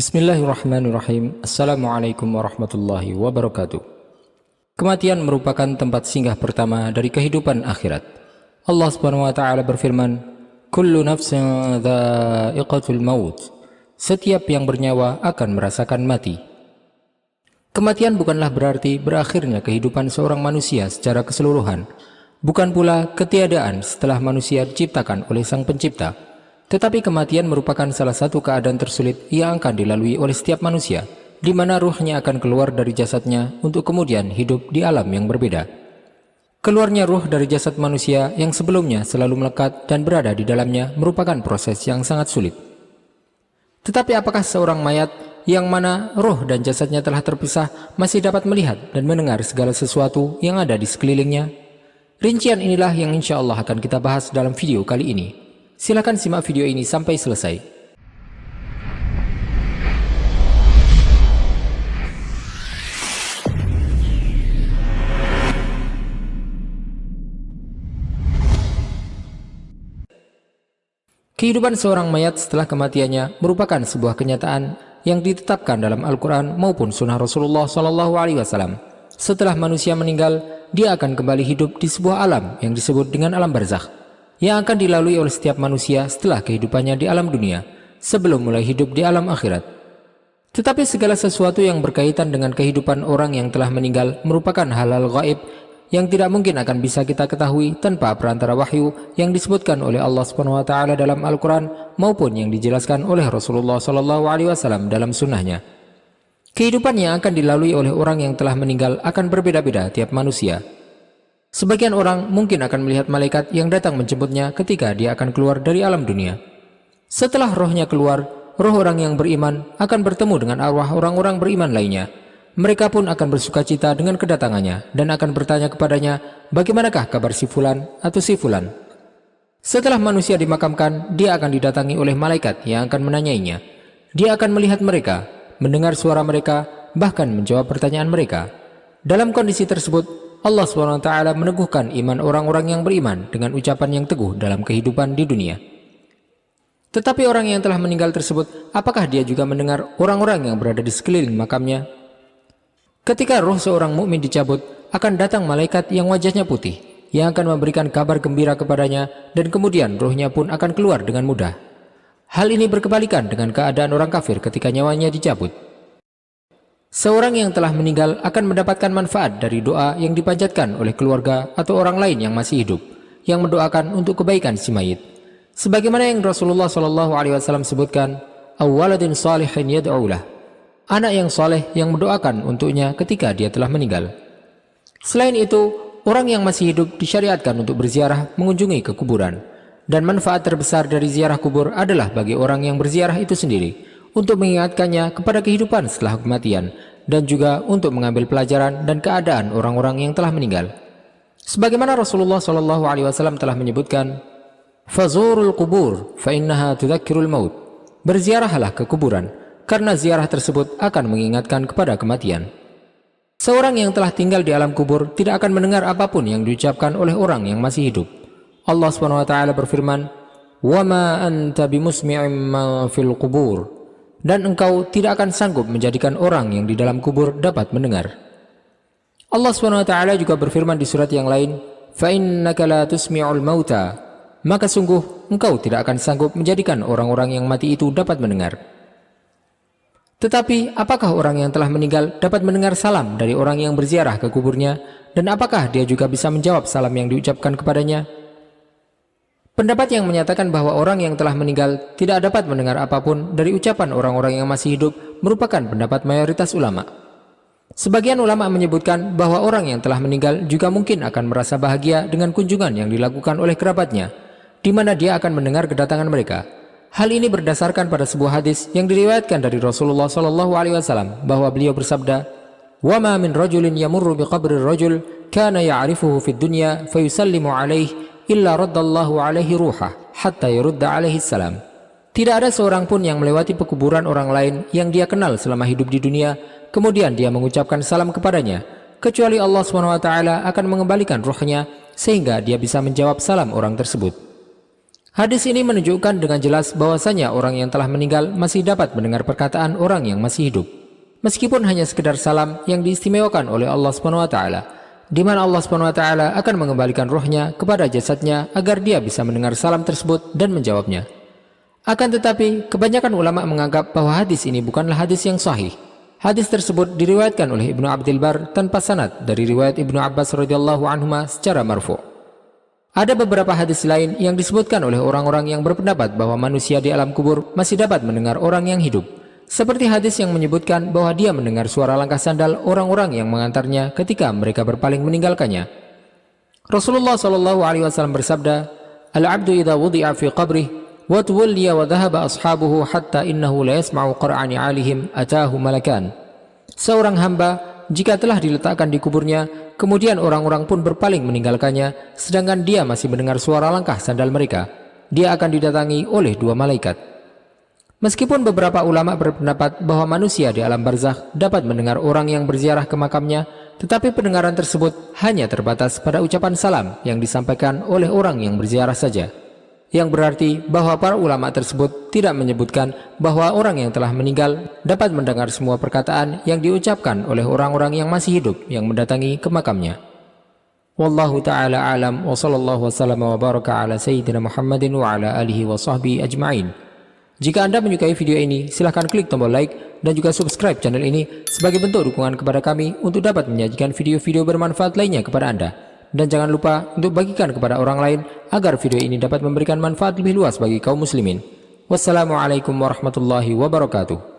Bismillahirrahmanirrahim. Assalamualaikum warahmatullahi wabarakatuh. Kematian merupakan tempat singgah pertama dari kehidupan akhirat. Allah Subhanahu wa taala berfirman, "Kullu nafsin dha'iqatul maut." Setiap yang bernyawa akan merasakan mati. Kematian bukanlah berarti berakhirnya kehidupan seorang manusia secara keseluruhan. Bukan pula ketiadaan setelah manusia diciptakan oleh Sang Pencipta. Tetapi kematian merupakan salah satu keadaan tersulit yang akan dilalui oleh setiap manusia, di mana ruhnya akan keluar dari jasadnya untuk kemudian hidup di alam yang berbeda. Keluarnya ruh dari jasad manusia yang sebelumnya selalu melekat dan berada di dalamnya merupakan proses yang sangat sulit. Tetapi apakah seorang mayat yang mana ruh dan jasadnya telah terpisah masih dapat melihat dan mendengar segala sesuatu yang ada di sekelilingnya? Rincian inilah yang insya Allah akan kita bahas dalam video kali ini. Silakan simak video ini sampai selesai. Kehidupan seorang mayat setelah kematiannya merupakan sebuah kenyataan yang ditetapkan dalam Al-Quran maupun Sunnah Rasulullah SAW. Setelah manusia meninggal, dia akan kembali hidup di sebuah alam yang disebut dengan alam barzakh, yang akan dilalui oleh setiap manusia setelah kehidupannya di alam dunia, sebelum mulai hidup di alam akhirat. Tetapi segala sesuatu yang berkaitan dengan kehidupan orang yang telah meninggal merupakan hal-hal gaib yang tidak mungkin akan bisa kita ketahui tanpa perantara wahyu yang disebutkan oleh Allah Subhanahu wa taala dalam Al-Quran maupun yang dijelaskan oleh Rasulullah SAW dalam sunnahnya. Kehidupan yang akan dilalui oleh orang yang telah meninggal akan berbeda-beda tiap manusia. Sebagian orang mungkin akan melihat malaikat yang datang menjemputnya ketika dia akan keluar dari alam dunia. Setelah rohnya keluar, roh orang yang beriman akan bertemu dengan arwah orang-orang beriman lainnya. Mereka pun akan bersukacita dengan kedatangannya dan akan bertanya kepadanya, bagaimanakah kabar si fulan atau si fulan. Setelah manusia dimakamkan, dia akan didatangi oleh malaikat yang akan menanyainya. Dia akan melihat mereka, mendengar suara mereka, bahkan menjawab pertanyaan mereka. Dalam kondisi tersebut, Allah SWT meneguhkan iman orang-orang yang beriman dengan ucapan yang teguh dalam kehidupan di dunia. Tetapi orang yang telah meninggal tersebut, apakah dia juga mendengar orang-orang yang berada di sekeliling makamnya? Ketika roh seorang mukmin dicabut, akan datang malaikat yang wajahnya putih, yang akan memberikan kabar gembira kepadanya, dan kemudian rohnya pun akan keluar dengan mudah. Hal ini berkebalikan dengan keadaan orang kafir ketika nyawanya dicabut. Seorang yang telah meninggal akan mendapatkan manfaat dari doa yang dipanjatkan oleh keluarga atau orang lain yang masih hidup, yang mendoakan untuk kebaikan si mayit. Sebagaimana yang Rasulullah SAW sebutkan, "Awwaladin salihin yad'ulah." Anak yang saleh yang mendoakan untuknya ketika dia telah meninggal. Selain itu, orang yang masih hidup disyariatkan untuk berziarah mengunjungi ke kuburan. Dan manfaat terbesar dari ziarah kubur adalah bagi orang yang berziarah itu sendiri, untuk mengingatkannya kepada kehidupan setelah kematian, dan juga untuk mengambil pelajaran dan keadaan orang-orang yang telah meninggal. Sebagaimana Rasulullah SAW telah menyebutkan, "Fazurul qubur, fa innaha tudzakkirul maut." Berziarahlah ke kuburan, karena ziarah tersebut akan mengingatkan kepada kematian. Seorang yang telah tinggal di alam kubur tidak akan mendengar apapun yang diucapkan oleh orang yang masih hidup. Allah SWT berfirman, "Wa ma anta bimusmi'in ma fil qubur." Dan engkau tidak akan sanggup menjadikan orang yang di dalam kubur dapat mendengar. Allah SWT juga berfirman di surat yang lain, "Fa'innaka la tusmi'ul mauta." Maka sungguh engkau tidak akan sanggup menjadikan orang-orang yang mati itu dapat mendengar. Tetapi apakah orang yang telah meninggal dapat mendengar salam dari orang yang berziarah ke kuburnya, dan apakah dia juga bisa menjawab salam yang diucapkan kepadanya? Pendapat yang menyatakan bahwa orang yang telah meninggal tidak dapat mendengar apapun dari ucapan orang-orang yang masih hidup merupakan pendapat mayoritas ulama. Sebagian ulama menyebutkan bahwa orang yang telah meninggal juga mungkin akan merasa bahagia dengan kunjungan yang dilakukan oleh kerabatnya, di mana dia akan mendengar kedatangan mereka. Hal ini berdasarkan pada sebuah hadis yang diriwayatkan dari Rasulullah SAW bahwa beliau bersabda, "Wa ma min rajulin yamurru bi qabri rajul kana ya'rifuhu fid dunya fayusallimu alaihi illa raddallahu alaihi ruhah hatta yurudda alaihi salam." Tidak ada seorang pun yang melewati pekuburan orang lain yang dia kenal selama hidup di dunia, kemudian dia mengucapkan salam kepadanya, kecuali Allah SWT akan mengembalikan ruhnya sehingga dia bisa menjawab salam orang tersebut. Hadis ini menunjukkan dengan jelas bahwasanya orang yang telah meninggal masih dapat mendengar perkataan orang yang masih hidup, meskipun hanya sekedar salam yang diistimewakan oleh Allah SWT, di mana Allah SWT akan mengembalikan rohnya kepada jasadnya agar dia bisa mendengar salam tersebut dan menjawabnya. Akan tetapi, kebanyakan ulama menganggap bahwa hadis ini bukanlah hadis yang sahih. Hadis tersebut diriwayatkan oleh Ibnu Abdul Bar tanpa sanad dari riwayat Ibnu Abbas radhiyallahu anhuma secara marfu'. Ada beberapa hadis lain yang disebutkan oleh orang-orang yang berpendapat bahwa manusia di alam kubur masih dapat mendengar orang yang hidup, seperti hadis yang menyebutkan bahwa dia mendengar suara langkah sandal orang-orang yang mengantarnya ketika mereka berpaling meninggalkannya. Rasulullah SAW bersabda, "Al-'abdu idza wudi'a fi qabrih wa tuwalliya wa dhahaba ashabuhu hatta innahu la yasma'u qara'ani 'alihim atahu malakan." Seorang hamba jika telah diletakkan di kuburnya, kemudian orang-orang pun berpaling meninggalkannya, sedangkan dia masih mendengar suara langkah sandal mereka, dia akan didatangi oleh 2 malaikat. Meskipun beberapa ulama berpendapat bahwa manusia di alam barzakh dapat mendengar orang yang berziarah ke makamnya, tetapi pendengaran tersebut hanya terbatas pada ucapan salam yang disampaikan oleh orang yang berziarah saja, yang berarti bahwa para ulama tersebut tidak menyebutkan bahwa orang yang telah meninggal dapat mendengar semua perkataan yang diucapkan oleh orang-orang yang masih hidup yang mendatangi ke makamnya. Wallahu ta'ala alam wa sallallahu wasallam wa baraka ala sayyidina Muhammadin wa ala alihi wa sahbihi ajma'in. Jika Anda menyukai video ini, silahkan klik tombol like dan juga subscribe channel ini sebagai bentuk dukungan kepada kami untuk dapat menyajikan video-video bermanfaat lainnya kepada Anda. Dan jangan lupa untuk bagikan kepada orang lain agar video ini dapat memberikan manfaat lebih luas bagi kaum muslimin. Wassalamualaikum warahmatullahi wabarakatuh.